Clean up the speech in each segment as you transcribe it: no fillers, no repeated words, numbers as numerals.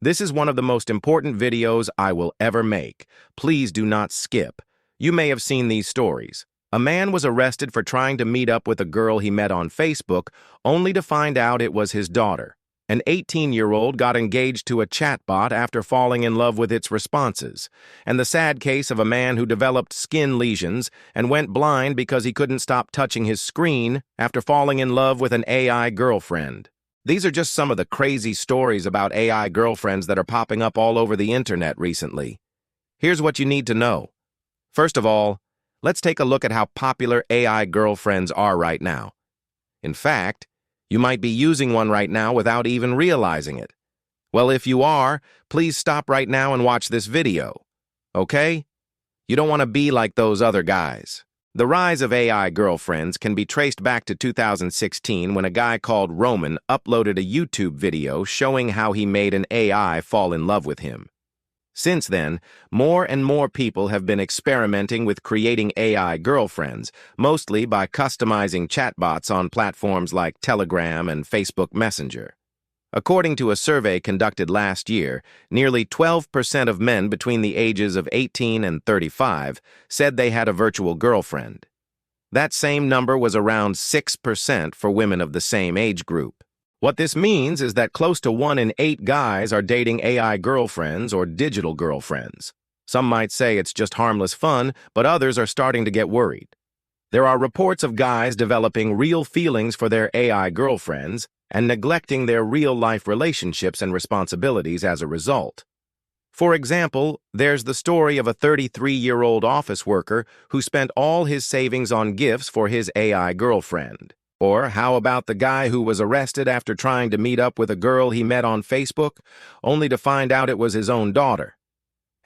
This is one of the most important videos I will ever make. Please do not skip. You may have seen these stories. A man was arrested for trying to meet up with a girl he met on Facebook, only to find out it was his daughter. An 18-year-old got engaged to a chatbot after falling in love with its responses. And the sad case of a man who developed skin lesions and went blind because he couldn't stop touching his screen after falling in love with an AI girlfriend. These are just some of the crazy stories about AI girlfriends that are popping up all over the internet recently. Here's what you need to know. First of all, let's take a look at how popular AI girlfriends are right now. In fact, you might be using one right now without even realizing it. Well, if you are, please stop right now and watch this video. Okay? You don't want to be like those other guys. The rise of AI girlfriends can be traced back to 2016 when a guy called Roman uploaded a YouTube video showing how he made an AI fall in love with him. Since then, more and more people have been experimenting with creating AI girlfriends, mostly by customizing chatbots on platforms like Telegram and Facebook Messenger. According to a survey conducted last year, nearly 12% of men between the ages of 18 and 35 said they had a virtual girlfriend. That same number was around 6% for women of the same age group. What this means is that close to 1 in 8 guys are dating AI girlfriends or digital girlfriends. Some might say it's just harmless fun, but others are starting to get worried. There are reports of guys developing real feelings for their AI girlfriends and neglecting their real-life relationships and responsibilities as a result. For example, there's the story of a 33-year-old office worker who spent all his savings on gifts for his AI girlfriend. Or how about the guy who was arrested after trying to meet up with a girl he met on Facebook, only to find out it was his own daughter?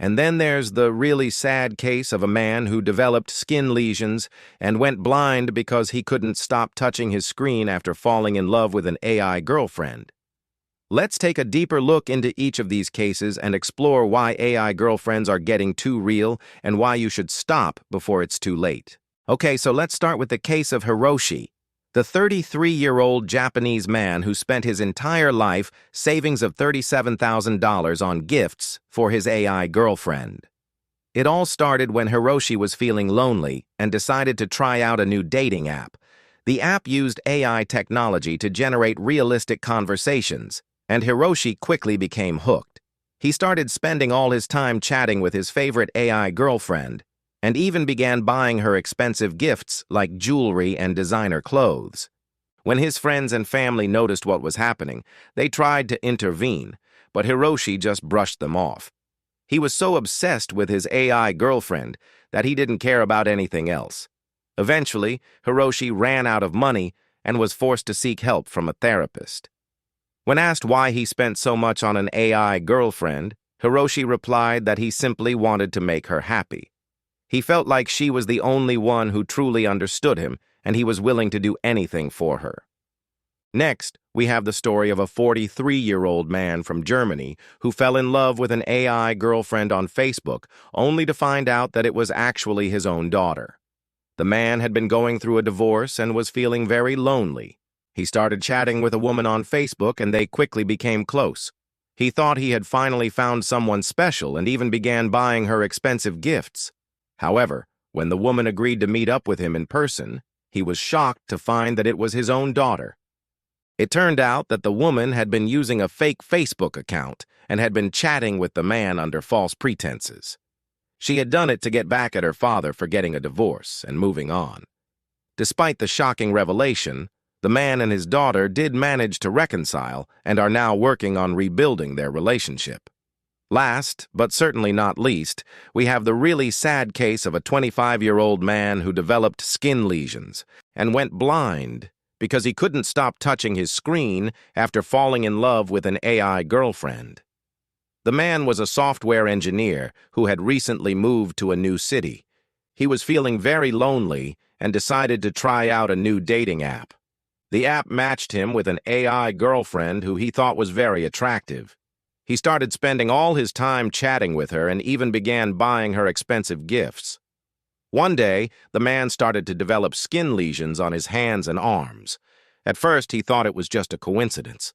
And then there's the really sad case of a man who developed skin lesions and went blind because he couldn't stop touching his screen after falling in love with an AI girlfriend. Let's take a deeper look into each of these cases and explore why AI girlfriends are getting too real and why you should stop before it's too late. Okay, so let's start with the case of Hiroshi, the 33-year-old Japanese man who spent his entire life savings of $37,000 on gifts for his AI girlfriend. It all started when Hiroshi was feeling lonely and decided to try out a new dating app. The app used AI technology to generate realistic conversations, and Hiroshi quickly became hooked. He started spending all his time chatting with his favorite AI girlfriend, and even began buying her expensive gifts like jewelry and designer clothes. When his friends and family noticed what was happening, they tried to intervene, but Hiroshi just brushed them off. He was so obsessed with his AI girlfriend that he didn't care about anything else. Eventually, Hiroshi ran out of money and was forced to seek help from a therapist. When asked why he spent so much on an AI girlfriend, Hiroshi replied that he simply wanted to make her happy. He felt like she was the only one who truly understood him, and he was willing to do anything for her. Next, we have the story of a 43-year-old man from Germany who fell in love with an AI girlfriend on Facebook, only to find out that it was actually his own daughter. The man had been going through a divorce and was feeling very lonely. He started chatting with a woman on Facebook, and they quickly became close. He thought he had finally found someone special and even began buying her expensive gifts. However, when the woman agreed to meet up with him in person, he was shocked to find that it was his own daughter. It turned out that the woman had been using a fake Facebook account and had been chatting with the man under false pretenses. She had done it to get back at her father for getting a divorce and moving on. Despite the shocking revelation, the man and his daughter did manage to reconcile and are now working on rebuilding their relationship. Last, but certainly not least, we have the really sad case of a 25-year-old man who developed skin lesions and went blind because he couldn't stop touching his screen after falling in love with an AI girlfriend. The man was a software engineer who had recently moved to a new city. He was feeling very lonely and decided to try out a new dating app. The app matched him with an AI girlfriend who he thought was very attractive. He started spending all his time chatting with her and even began buying her expensive gifts. One day, the man started to develop skin lesions on his hands and arms. At first, he thought it was just a coincidence.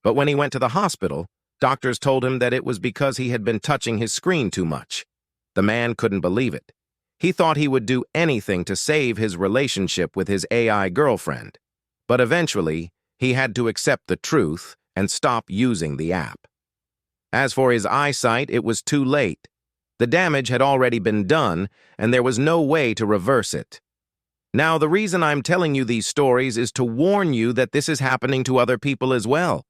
But when he went to the hospital, Doctors told him that it was because he had been touching his screen too much. The man couldn't believe it. He thought he would do anything to save his relationship with his AI girlfriend. But eventually, he had to accept the truth and stop using the app. As for his eyesight, it was too late. The damage had already been done, and there was no way to reverse it. Now, the reason I'm telling you these stories is to warn you that this is happening to other people as well.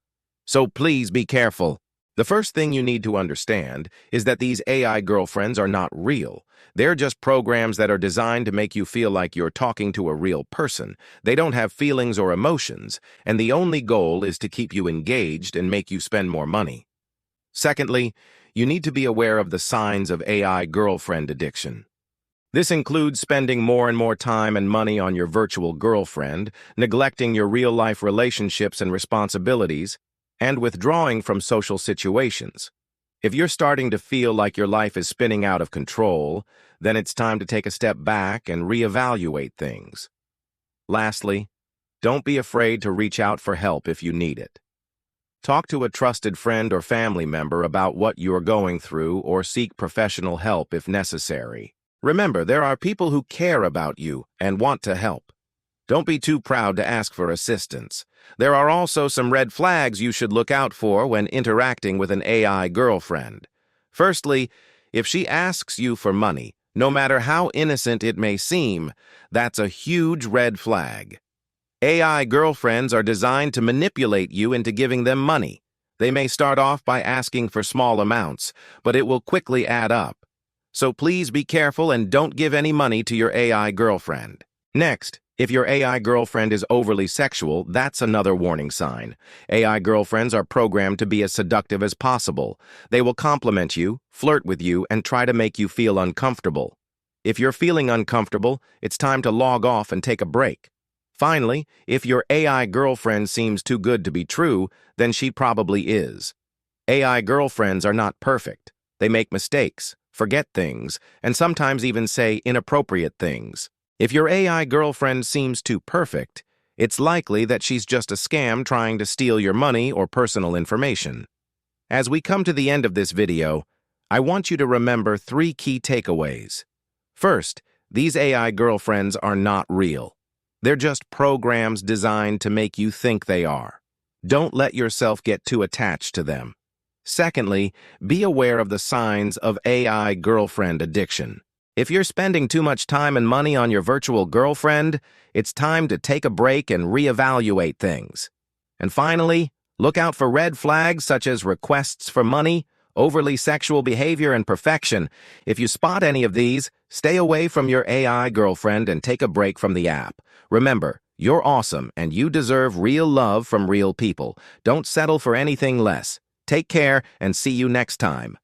So please be careful. The first thing you need to understand is that these AI girlfriends are not real. They're just programs that are designed to make you feel like you're talking to a real person. They don't have feelings or emotions, and the only goal is to keep you engaged and make you spend more money. Secondly, you need to be aware of the signs of AI girlfriend addiction. This includes spending more and more time and money on your virtual girlfriend, neglecting your real-life relationships and responsibilities, and withdrawing from social situations. If you're starting to feel like your life is spinning out of control, then it's time to take a step back and reevaluate things. Lastly, don't be afraid to reach out for help if you need it. Talk to a trusted friend or family member about what you're going through or seek professional help if necessary. Remember, there are people who care about you and want to help. Don't be too proud to ask for assistance. There are also some red flags you should look out for when interacting with an AI girlfriend. Firstly, if she asks you for money, no matter how innocent it may seem, that's a huge red flag. AI girlfriends are designed to manipulate you into giving them money. They may start off by asking for small amounts, but it will quickly add up. So please be careful and don't give any money to your AI girlfriend. Next, if your AI girlfriend is overly sexual, that's another warning sign. AI girlfriends are programmed to be as seductive as possible. They will compliment you, flirt with you, and try to make you feel uncomfortable. If you're feeling uncomfortable, it's time to log off and take a break. Finally, if your AI girlfriend seems too good to be true, then she probably is. AI girlfriends are not perfect. They make mistakes, forget things, and sometimes even say inappropriate things. If your AI girlfriend seems too perfect, it's likely that she's just a scam trying to steal your money or personal information. As we come to the end of this video, I want you to remember 3 key takeaways. First, these AI girlfriends are not real. They're just programs designed to make you think they are. Don't let yourself get too attached to them. Secondly, be aware of the signs of AI girlfriend addiction. If you're spending too much time and money on your virtual girlfriend, it's time to take a break and reevaluate things. And finally, look out for red flags such as requests for money, overly sexual behavior, and perfection. If you spot any of these, stay away from your AI girlfriend and take a break from the app. Remember, you're awesome and you deserve real love from real people. Don't settle for anything less. Take care and see you next time.